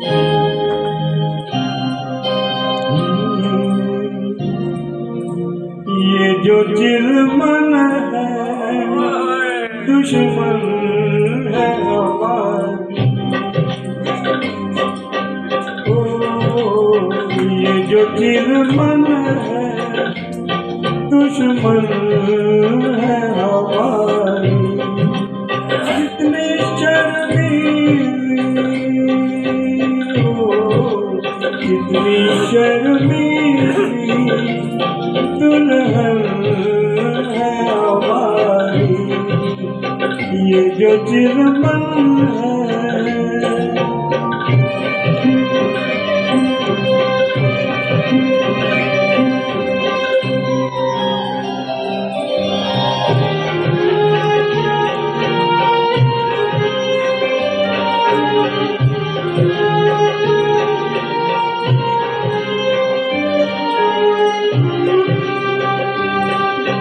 ये जो चिलमन है दुश्मन है हमारी। ओ ये जो चिलमन है दुश्मन है हमारी। जितनी जितनी शर्मीली दुल्हन है हमारी। ये जो चिलमन है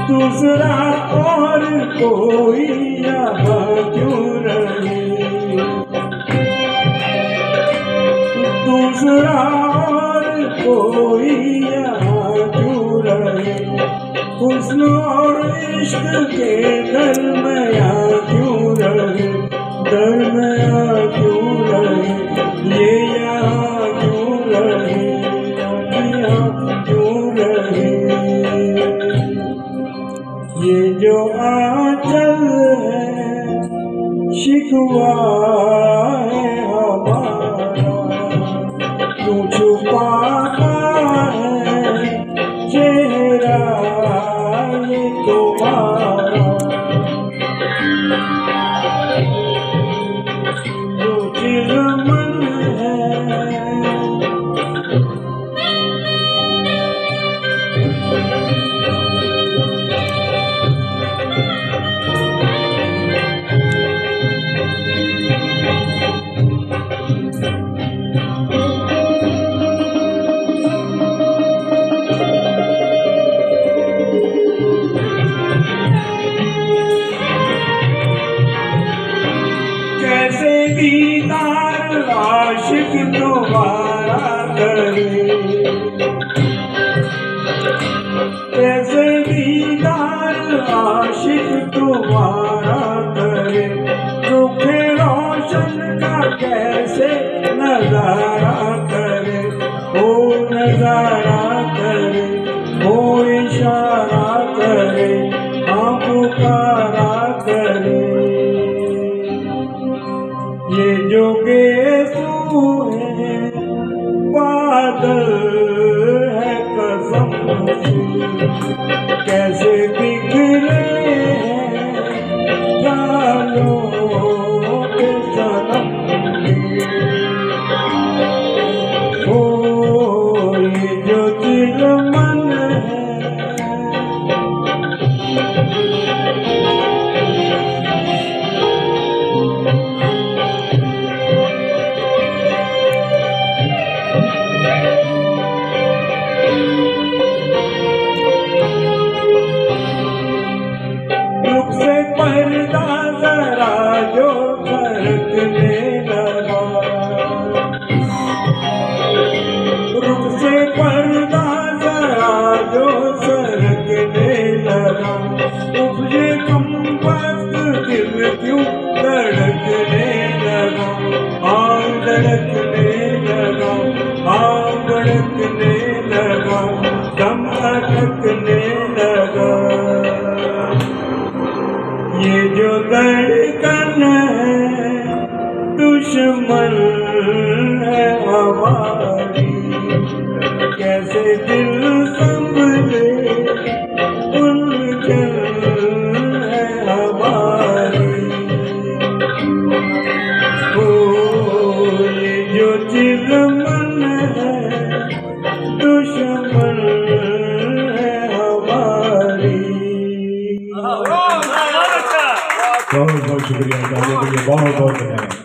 दूसरा और कोई यहाँ क्यों रहे। दूसरा और कोई यहाँ क्यों रहे। हुस्न और इश्क के दरमियाँ क्यों रहे। दरमियाँ क्यों रहे। ये यहाँ क्यों रहे। यहाँ क्यों रहे। ये जो आंचल है शिकवा है हमारा। तू छुपाता है चेहरा ये तुम्हारा। जो चिलमन है दीदार आशिक दोबारा करे। कैसे दीदार आशिक दोबारा करे। रुखे रोशन का कैसे नजारा करे। ओ नजारा करे। ओ इशारा करे। हाँ पुकारा करे। ये जो गेसू है बादल है कसम से। कैसे बिखरे हैं जालों के सनम के। ओ ये जो चिलमन है पर्दा जरा जो सरकने लगा। रुख से पर्दा जरा जो सरकने लगा। मुझे कमबख्त दिल क्यों धड़कने लगा। आग धड़कने लगा। आग धड़कने लगा। दम अटकने लगा। ये जो धड़कन है दुश्मन है हमारी। कैसे दिल संभले उलझन है हमारी। ओ ये जो चिलमन है दुश्मन है हमारी। बहुत बहुत शुक्रिया, बहुत बहुत धन्यवाद।